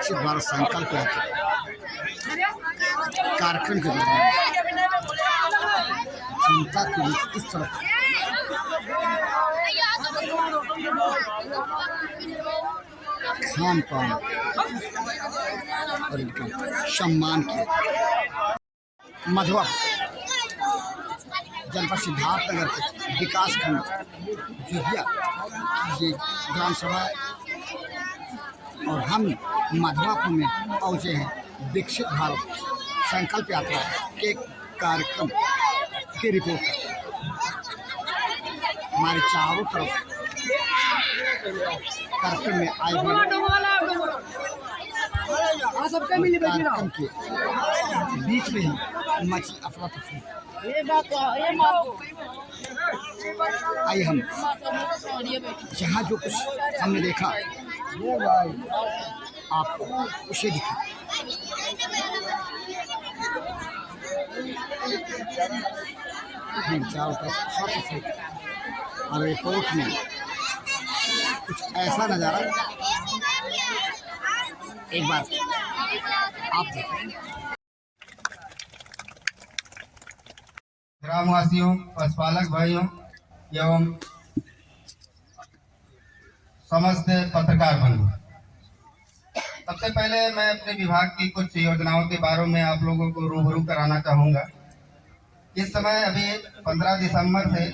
विकसित भारत संकल्प यात्रा कार्यक्रम के दौरान जनता के बीच इस तरह खान पान और इनका सम्मान किया। मधुआ जनपद सिद्धार्थनगर के विकास खंड जुहिया ये ग्राम सभा है और हम मधुआपुर में पहुँचे हैं विकसित भारत संकल्प यात्रा के कार्यक्रम की रिपोर्ट। हमारे चारों तरफ कार्यक्रम में आए हुए कार्यक्रम के बीच में ही मची अफरा तफरी। आइए हम जहाँ जो कुछ हमने देखा आपको उसे दिखा। चारों तरफ अफरा तफरी और रिपोर्ट में कुछ ऐसा नज़ारा एक बार आप देखें। ग्रामवासियों, पशुपालक भाइयों एवं समस्त पत्रकार बंधु, सबसे पहले मैं अपने विभाग की कुछ योजनाओं के बारे में आप लोगों को रूबरू कराना चाहूँगा। इस समय अभी 15 दिसंबर से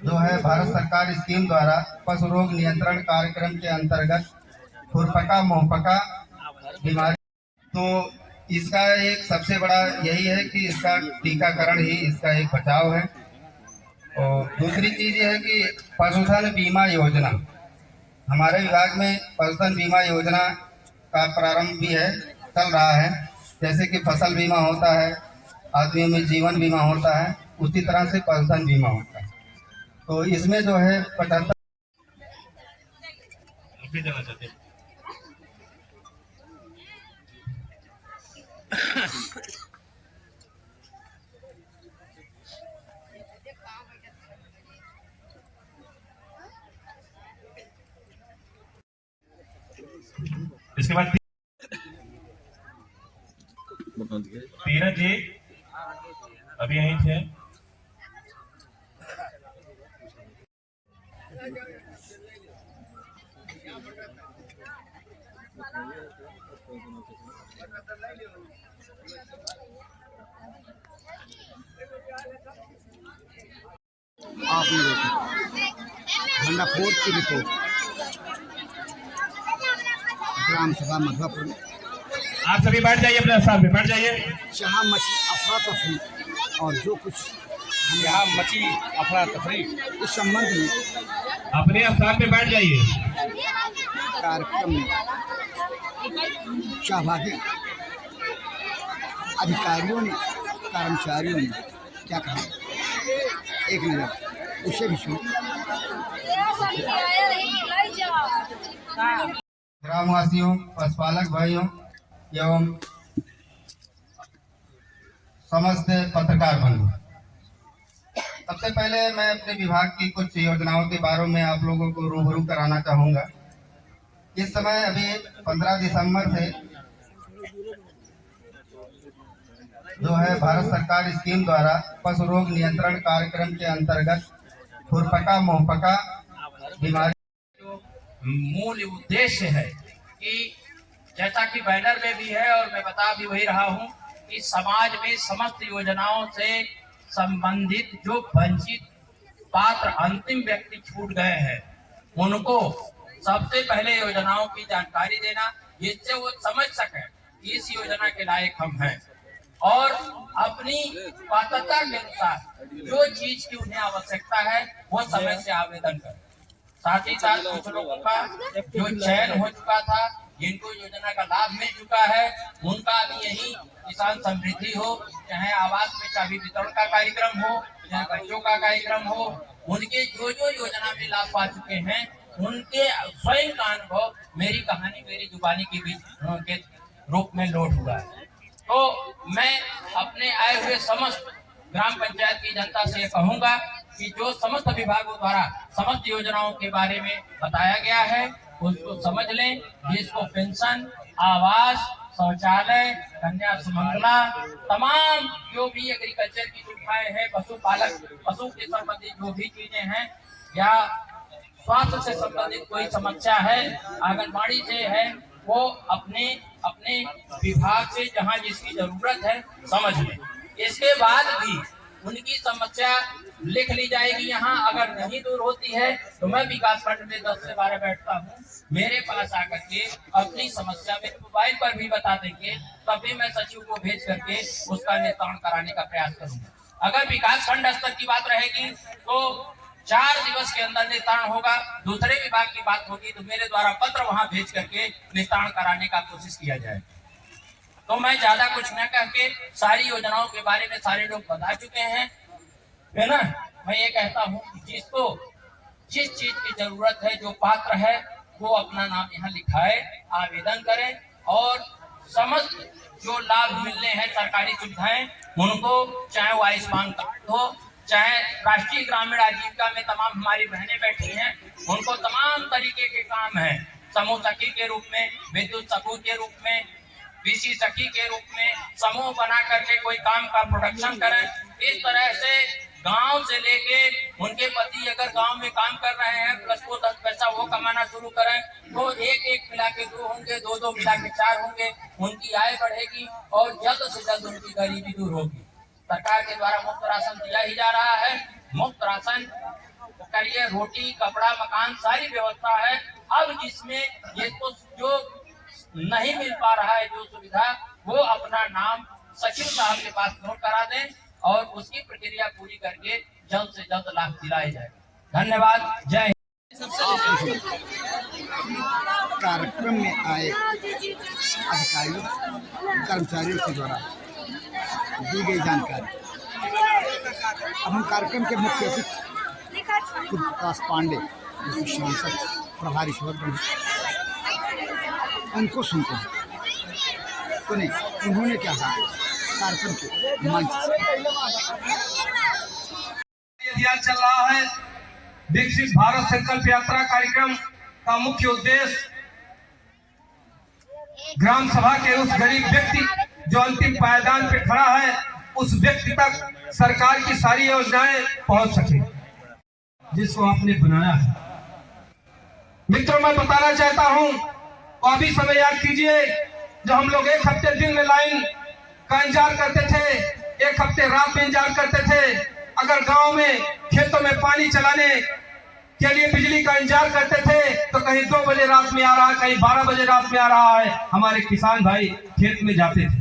जो है भारत सरकार स्कीम द्वारा पशु रोग नियंत्रण कार्यक्रम के अंतर्गत खुरपका मुहपका बीमारी, तो इसका एक सबसे बड़ा यही है कि इसका टीकाकरण ही इसका एक बचाव है। और दूसरी चीज ये है कि पशुधन बीमा योजना, हमारे विभाग में पशुधन बीमा योजना का प्रारंभ भी है, चल रहा है। जैसे कि फसल बीमा होता है, आदमियों में जीवन बीमा होता है, उसी तरह से पशुधन बीमा होता है। तो इसमें जो है 75 इसके बाद तीरथ जी अभी यहीं थे। आपने देखा भंडाफोर की रिपोर्ट ग्राम सभा मधुआपुर में। आप सभी बैठ जाइए, अपने स्थान पे बैठ जाइए। जहाँ मची अफरा तफरी और जो कुछ यहाँ मची अफरा तफरी, इस संबंध में अपने स्थान पे बैठ जाइए। कार्यक्रम में सहभागी अधिकारियों ने, कर्मचारियों ने क्या कहा, एक नज़र उसे भी सुनो। ग्रामवासियों, पशुपालक भाइयों एवं समस्त पत्रकार बंधु, सबसे पहले मैं अपने विभाग की कुछ योजनाओं के बारे में आप लोगों को रूबरू कराना चाहूँगा। इस समय अभी 15 दिसंबर से जो है भारत सरकार स्कीम द्वारा पशु रोग नियंत्रण कार्यक्रम के अंतर्गत खुरपका मुहपका बीमारी, मूल उद्देश्य है कि जैसा कि बैनर में भी है और मैं बता भी वही रहा हूं कि समाज में समस्त योजनाओं से संबंधित जो वंचित पात्र अंतिम व्यक्ति छूट गए हैं उनको सबसे पहले योजनाओं की जानकारी देना, जिससे वो समझ सके कि इस योजना के लायक हम हैं और अपनी पात्रता के अनुसार जो चीज की उन्हें आवश्यकता है वो समय से आवेदन करें। साथ ही साथ कुछ लोगों का जो चयन हो चुका था, जिनको योजना का लाभ मिल चुका है, उनका भी यही किसान समृद्धि हो, चाहे आवास में चाबी वितरण का कार्यक्रम हो, चाहे बच्चों का कार्यक्रम हो, उनके जो जो योजना में लाभ पा चुके हैं उनके स्वयं का अनुभव मेरी कहानी मेरी जुबानी के बीच के रूप में लोड हुआ है। तो मैं अपने आए हुए समस्त ग्राम पंचायत की जनता से कहूंगा कि जो समस्त विभागों द्वारा समस्त योजनाओं के बारे में बताया गया है उसको समझ लें। जिसको पेंशन, आवास, शौचालय, कन्या सुमंगला, तमाम जो भी एग्रीकल्चर की सुविधाएं हैं, पशु के संबंधित जो भी चीजें हैं, या स्वास्थ्य से संबंधित कोई समस्या है, आंगनबाड़ी से है, वो अपने अपने विभाग से जहां जिसकी जरूरत है समझ लें। इसके बाद भी उनकी समस्या लिख ली जाएगी यहाँ। अगर नहीं दूर होती है तो मैं विकास खंड में 10 से 12 बैठता हूँ, मेरे पास आकर के अपनी समस्या मेरे मोबाइल पर भी बता देंगे, तब भी मैं सचिव को भेज करके उसका निस्तारण कराने का प्रयास करूंगा। अगर विकास खंड स्तर की बात रहेगी तो 4 दिवस के अंदर निस्तारण होगा। दूसरे विभाग की बात होगी तो मेरे द्वारा पत्र वहां भेज करके निस्तारण कराने का कोशिश किया जाए। तो मैं ज्यादा कुछ न कह के सारी योजनाओं के बारे में सारे लोग बता चुके हैं, है ना। मैं ये कहता हूँ कि जिसको जिस चीज की जरूरत है, जो पात्र है, वो अपना नाम यहाँ लिखाए, आवेदन करें और समस्त जो लाभ मिलने हैं सरकारी सुविधाएं उनको, चाहे वो आयुष्मान कार्ड हो, चाहे राष्ट्रीय ग्रामीण आजीविका में तमाम हमारी बहनें बैठी हैं, उनको तमाम तरीके के काम है, समूह सखी के रूप में, विद्युत सखी के रूप में, बीसी सखी के रूप में समूह बना करके कोई काम का प्रोडक्शन करें। इस तरह से गांव से लेके उनके पति अगर गांव में काम कर रहे हैं, प्लस वो 10 पैसा वो कमाना शुरू करें, तो एक मिला के 2 होंगे, 2 मिला के 4 होंगे, उनकी आय बढ़ेगी और जल्द से जल्द उनकी गरीबी दूर होगी। सरकार के द्वारा मुफ्त राशन दिया ही जा रहा है। मुफ्त राशन के लिए रोटी, कपड़ा, मकान सारी व्यवस्था है। अब जिसमें जिसको जो नहीं मिल पा रहा है जो सुविधा, वो अपना नाम सचिव साहब के पास नोट करा दें और उसकी प्रक्रिया पूरी करके जल्द से जल्द लाभ दिलाया जाए। धन्यवाद। जय हिंद। कार्यक्रम में आए अधिकारियों, कर्मचारियों के द्वारा दी गई जानकारी। अब हम कार्यक्रम के मुख्य अतिथि प्रकाश पांडे, जो सांसद प्रभारी सदस्य, उनको सुनते हैं। सुने उन्होंने क्या कहा कार्यक्रम के मंच से। चल रहा है विकसित भारत संकल्प यात्रा कार्यक्रम का मुख्य उद्देश्य ग्राम सभा के उस गरीब व्यक्ति जो अंतिम पायदान पे खड़ा है, उस व्यक्ति तक सरकार की सारी योजनाएं पहुंच सके, जिसको आपने बनाया है। मित्रों, मैं बताना चाहता हूं, अभी समय याद कीजिए जो हम लोग 1 हफ्ते दिन में लाइन का इंतजार करते थे, 1 हफ्ते रात में इंतजार करते थे। अगर गांव में खेतों में पानी चलाने के लिए बिजली का इंतजार करते थे तो कहीं 2 बजे रात में आ रहा है, कहीं 12 बजे रात में आ रहा है। हमारे किसान भाई खेत में जाते थे।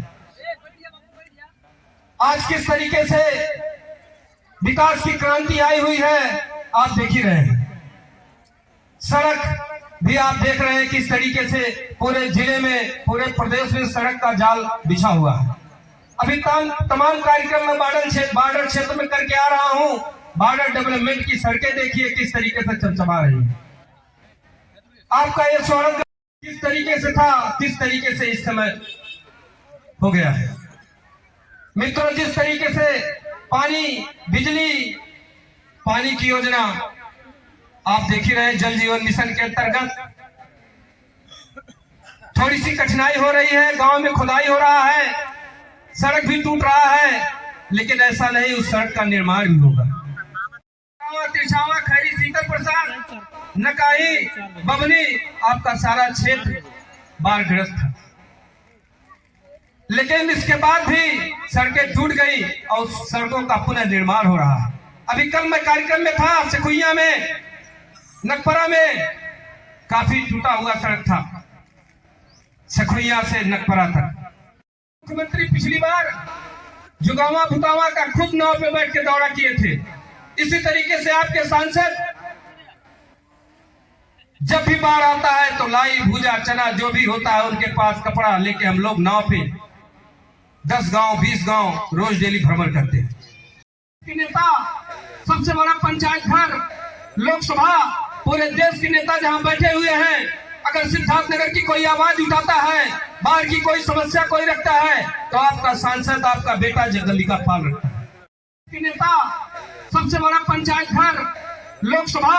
आज किस तरीके से विकास की क्रांति आई हुई है आप देख ही रहे हैं। सड़क भी आप देख रहे हैं किस तरीके से पूरे जिले में, पूरे प्रदेश में सड़क का जाल बिछा हुआ है। अभी तमाम कार्यक्रम में बॉर्डर क्षेत्र में करके आ रहा हूं। बॉर्डर डेवलपमेंट की सड़कें देखिए किस तरीके से चमचमा रही है। आपका ये स्वागत किस तरीके से था, किस तरीके से इस समय हो गया है। मित्रों, जिस तरीके से पानी, बिजली, पानी की योजना आप देख ही रहे, जल जीवन मिशन के अंतर्गत थोड़ी सी कठिनाई हो रही है। गांव में खुदाई हो रहा है, सड़क भी टूट रहा है, लेकिन ऐसा नहीं, उस सड़क का निर्माण भी होगा। तिरछावा, खैरी, सीकर प्रसाद, नकाही, बबनी, आपका सारा क्षेत्र बाढ़ग्रस्त है, लेकिन इसके बाद भी सड़कें टूट गई और सड़कों का पुनः निर्माण हो रहा है। अभी कल मैं कार्यक्रम में था, सखुइया में, नकपरा में काफी टूटा हुआ सड़क था, सखुइया से नकपरा तक। मुख्यमंत्री पिछली बार जुगावा भुतावा का खुद नाव पे बैठ के दौरा किए थे। इसी तरीके से आपके सांसद जब भी बाढ़ आता है तो लाई, भूजा, चना जो भी होता है उनके पास कपड़ा लेके हम लोग नाव पे 10 गांव 20 गांव रोज डेली भ्रमण करते हैं। नेता, सबसे बड़ा पंचायत घर, लोकसभा, पूरे देश के नेता जहां बैठे हुए हैं, अगर सिद्धार्थनगर की कोई आवाज उठाता है, बाढ़ की कोई समस्या कोई रखता है, तो आपका सांसद, आपका बेटा जगदम्बिका पाल रखता है। नेता, सबसे बड़ा पंचायत घर, लोकसभा,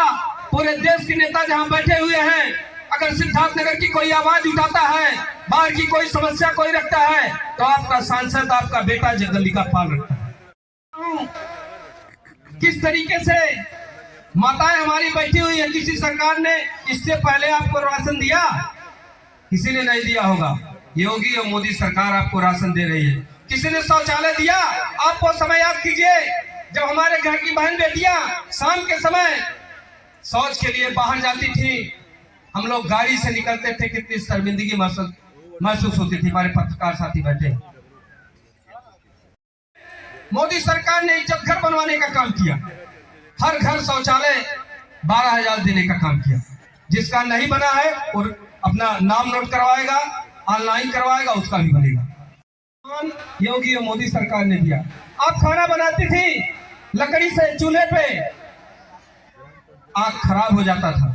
पूरे देश के नेता जहां बैठे हुए हैं, अगर सिद्धार्थनगर की कोई आवाज उठाता है, बाहर की कोई समस्या कोई रखता है, तो आपका सांसद आपका बेटा जगदम्बिका पाल रखता है। किस तरीके से माताएं हमारी बैठी हुई है, किसी सरकार ने इससे पहले आपको राशन दिया? किसी ने नहीं दिया होगा। योगी और मोदी सरकार आपको राशन दे रही है। किसी ने शौचालय दिया? आप वो समय याद कीजिए जब हमारे घर की बहन बेटियां शाम के समय शौच के लिए बाहर जाती थी, हम लोग गाड़ी से निकलते थे, कितनी शर्मिंदगी महसूस होती थी। हमारे पत्रकार साथी बैठे। मोदी सरकार ने इज्जत घर बनवाने का काम किया, हर घर शौचालय 12,000 देने का काम किया। जिसका नहीं बना है और अपना नाम नोट करवाएगा, ऑनलाइन करवाएगा, उसका भी बनेगा। योगी और मोदी सरकार ने दिया। आप खाना बनाती थी लकड़ी से, चूल्हे पे आग खराब हो जाता था।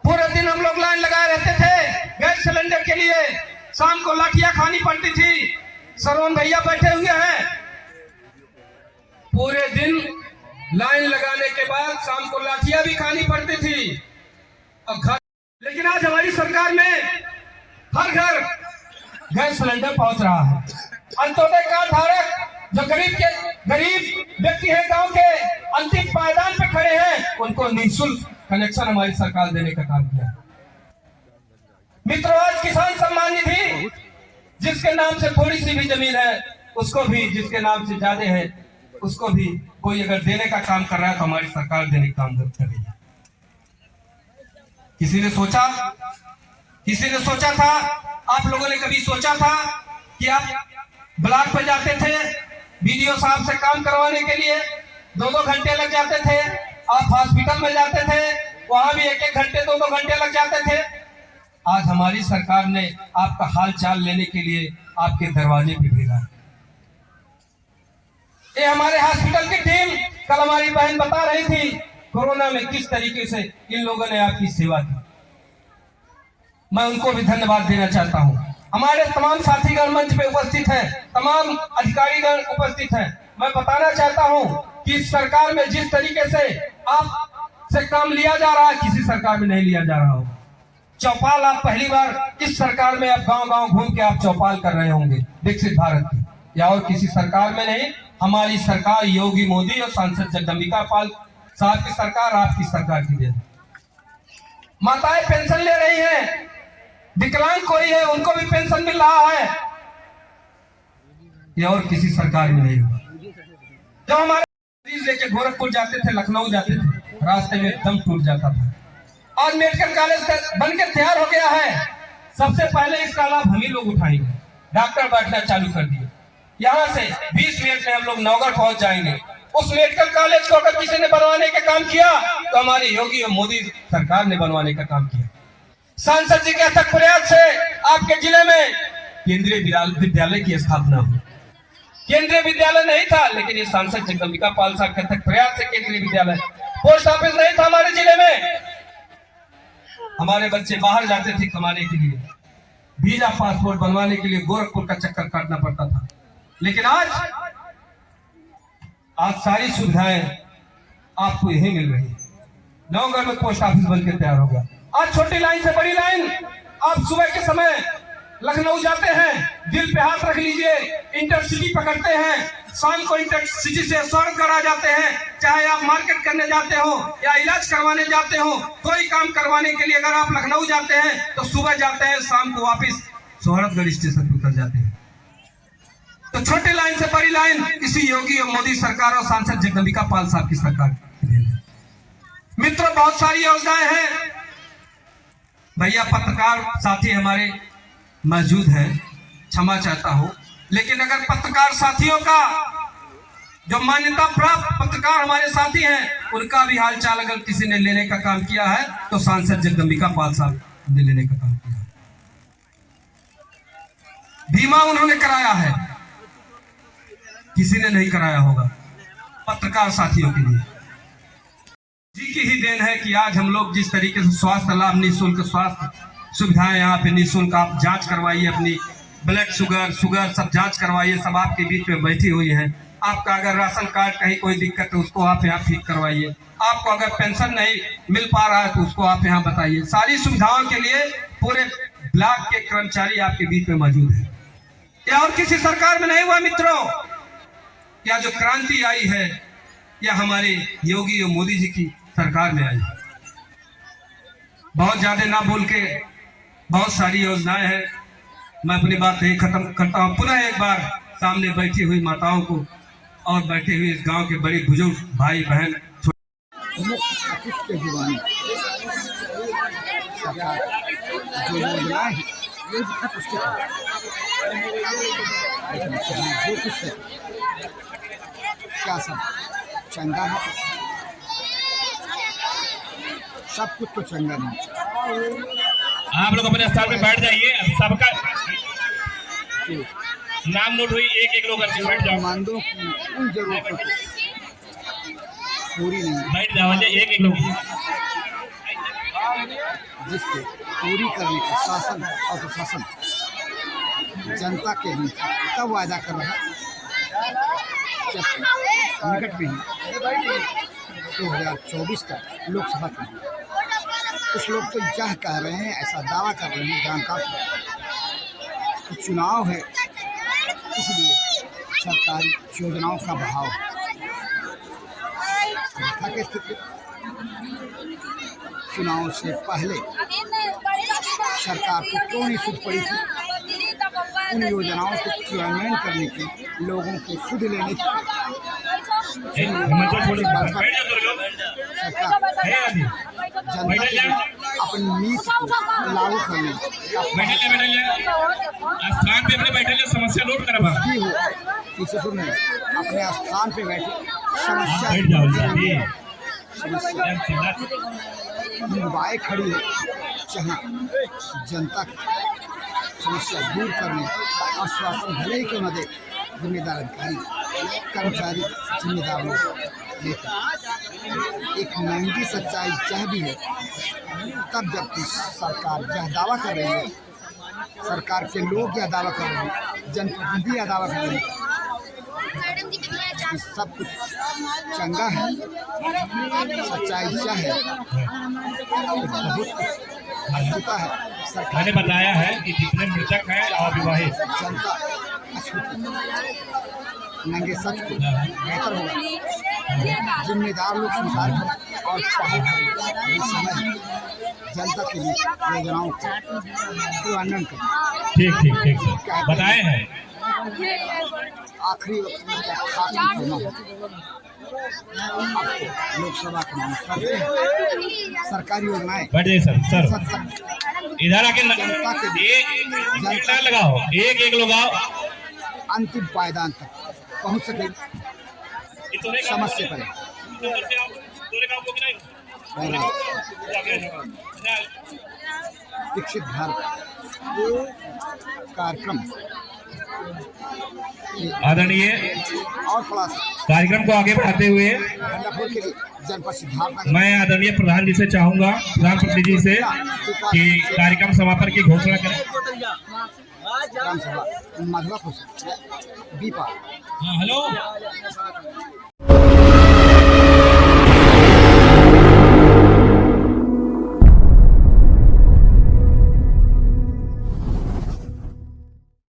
पूरे दिन हम लोग लाइन लगाए रहते थे गैस सिलेंडर के लिए। शाम को लाठियां खानी पड़ती थी। सरवन भैया बैठे हुए हैं, पूरे दिन लाइन लगाने के बाद शाम को लाठियां भी खानी पड़ती थी और घर। लेकिन आज हमारी सरकार में हर घर गैस सिलेंडर पहुंच रहा है। अंत्योदय कार्ड धारक जो गरीब व्यक्ति है, गांव के अंतिम पायदान पे खड़े हैं, उनको निःशुल्क कनेक्शन हमारी सरकार देने का काम किया। मित्रों, आज किसान सम्मान निधि जिसके नाम से थोड़ी सी भी जमीन है, उसको भी, जिसके नाम से ज्यादा है उसको भी कोई अगर देने का काम कर रहा है तो हमारी सरकार देने का काम कर रही है। किसी ने सोचा था, आप लोगों ने कभी सोचा था कि आप ब्लॉक पे जाते थे बीडीओ साहब से काम करवाने के लिए, 2-2 घंटे लग जाते थे। आप हॉस्पिटल में जाते थे, वहां भी 1-1 घंटे 2-2 घंटे लग जाते थे। आज हमारी सरकार ने आपका हाल चाल लेने के लिए आपके दरवाजे पे भेजा है। ये हमारे हॉस्पिटल की टीम, कल हमारी बहन बता रही थी कोरोना में किस तरीके से इन लोगों ने आपकी सेवा की। मैं उनको भी धन्यवाद देना चाहता हूँ। हमारे तमाम साथीगण मंच पे उपस्थित हैं, तमाम अधिकारीगण उपस्थित हैं। मैं बताना चाहता हूँ कि इस सरकार में जिस तरीके से आप से काम लिया जा रहा है, किसी सरकार में नहीं लिया जा रहा होगा। चौपाल आप पहली बार इस सरकार में, आप गांव-गांव घूम के आप चौपाल कर रहे होंगे विकसित भारत की, या और किसी सरकार में नहीं। हमारी सरकार योगी मोदी और सांसद जगदम्बिका पाल साहब की सरकार, आपकी सरकार की देन। माताएं पेंशन ले रही हैं, विकलांग कोई है उनको भी पेंशन मिल रहा है, ये और किसी सरकार में नहीं होगा। जब हमारे मरीज लेके गोरखपुर जाते थे, लखनऊ जाते थे, रास्ते में दम टूट जाता था। आज मेडिकल कॉलेज बनकर तैयार हो गया है। सबसे पहले इसका लाभ हम ही लोग उठाएंगे। डॉक्टर बैठना चालू कर दिए। यहाँ से 20 मिनट में हम लोग नौगढ़ पहुंच जाएंगे। उस मेडिकल कॉलेज को अगर किसी ने बनवाने का काम किया तो हमारी योगी और मोदी सरकार ने बनवाने का काम किया। सांसद जी के अथक प्रयास से आपके जिले में केंद्रीय विद्यालय की स्थापना हुई। केंद्रीय विद्यालय नहीं था, लेकिन ये सांसद जगदम्बिका पाल साहब के अथक प्रयास से केंद्रीय विद्यालय। पोस्ट ऑफिस नहीं था हमारे जिले में, हमारे बच्चे बाहर जाते थे कमाने के लिए, वीजा पासपोर्ट बनवाने के लिए गोरखपुर का चक्कर काटना पड़ता था। लेकिन आज सारी सुविधाएं आपको यही मिल रही है। नवगढ़ में पोस्ट ऑफिस बनकर तैयार हो गया। आज छोटी लाइन से बड़ी लाइन, आप सुबह के समय लखनऊ जाते हैं, दिल पे हाथ रख लीजिए, इंटरसिटी पकड़ते हैं, शाम को इंटरसिटी से स्वर्णगढ़ आ जाते हैं। चाहे आप मार्केट करने जाते हो या इलाज करवाने जाते हो, कोई काम करवाने के लिए अगर आप लखनऊ जाते हैं तो सुबह जाते हैं, शाम को वापिस सोहरतगढ़ स्टेशन पर उतर जाते हैं। तो छोटी लाइन से बड़ी लाइन इसी योगी और मोदी सरकार और सांसद जगदम्बिका पाल साहब की सरकार। मित्रों, बहुत सारी योजनाएं हैं। भैया पत्रकार साथी हमारे मौजूद हैं, क्षमा चाहता हूं, लेकिन अगर पत्रकार साथियों का जो मान्यता प्राप्त पत्रकार हमारे साथी हैं, उनका भी हालचाल अगर किसी ने लेने का काम किया है तो सांसद जगदम्बिका पाल साहब ने लेने का काम किया है। बीमा उन्होंने कराया है, किसी ने नहीं कराया होगा पत्रकार साथियों के लिए। जी की ही देन है कि आज हम लोग जिस तरीके से स्वास्थ्य लाभ, निःशुल्क स्वास्थ्य सुविधाएं, यहाँ पे निःशुल्क आप जांच करवाइए, अपनी ब्लड शुगर सब जांच करवाइए, सब आपके बीच में बैठी हुई है। आपका अगर राशन कार्ड कहीं कोई दिक्कत है उसको आप यहाँ ठीक करवाइए, आपको अगर पेंशन नहीं मिल पा रहा है तो उसको आप यहाँ बताइए। सारी सुविधाओं के लिए पूरे ब्लॉक के कर्मचारी आपके बीच में मौजूद है। या और किसी सरकार में नहीं हुआ मित्रों। या जो क्रांति आई है या हमारे योगी और मोदी जी की सरकार में आई। बहुत ज्यादा ना बोल के, बहुत सारी योजनाएं हैं, मैं अपनी बात यही खत्म करता हूँ। पुनः एक बार सामने बैठी हुई माताओं को और बैठे हुए इस गांव के बड़े बुजुर्ग भाई बहन मुख्य अतिथि के जुबानी सरकार जो योजनाएं हैं उसके लेकिन जो कुछ है क्या सब चंगा है? सब कुछ तो चंगा नहीं। आप लोग अपने स्थान पे बैठ जाइए। अब सबका जो नाम नोट हुई, एक लोग अच्छे बैठ जाओ, कमांडो की उन जरूरतों को पूरी नहीं बैठ जाओ, एक लोग। जिसको पूरी करने का शासन और प्रशासन जनता के बीच तब वायदा कर रहा है जब निकट में ही 2024 का लोकसभा चुनाव। कुछ लोग तो यह कह रहे हैं, ऐसा दावा कर रहे हैं जानकार कि चुनाव है इसलिए सरकारी योजनाओं का बहाव की स्थिति। चुनाव से पहले सरकार को क्यों नहीं सुध पड़ी थी उन योजनाओं के क्रियान्वयन करने की, लोगों के सुध लेने की। सरकार जनता के अपनी नीति को लागू करने स्थान पे अपने बैठे समस्या नोट करवा भी हो इसे सुनने अपने स्थान पे बैठे समस्या मुंबई खड़ी है जहाँ जनता की समस्या दूर करने का आश्वासन भले ही क्यों न दे जिम्मेदार अधिकारी कर्मचारी जिम्मेदार लोग, लेकिन एक नंगी सच्चाई यह भी है तब जबकि सरकार यह दावा कर रही है, सरकार के लोग यह दावा कर रहे हैं, जनप्रतिनिधि यह दावा कर रहे हैं कि सब कुछ चंगा है। सच्चाई क्या है? बहुत कुछ अछूता है। सरकार मैंने बताया है कि जितने मृतक हैं अविवाहित, जनता अछूती नंगे सच को बेहतर होगा जिम्मेदार लोग स्वीकार करें और पहल करें। ये समय है जनता के लिए योजनाओं को क्रियान्वयन करें। ठीक सर बताए हैं। आखिरी वक्त में क्या खास करना हो आपको लोकसभा चुनाव करते हैं, सरकारी योजनाएं बैठ जाइए सर इधर आके जनता के जनता लगाओ, एक लोग आओ, अंतिम पायदान तक पहुंच सके, समझ से पड़े। विकसित भारत कार्यक्रम आदरणीय और थोड़ा सा कार्यक्रम को आगे बढ़ाते हुए गंगापुर के लिए जनपद सिद्धार्थनगर मैं आदरणीय प्रधान जी से चाहूंगा, प्रधान प्रतिनिधि जी से, कि कार्यक्रम समापन की घोषणा करें। ग्राम सभा मधुआपुर से बीपा। हेलो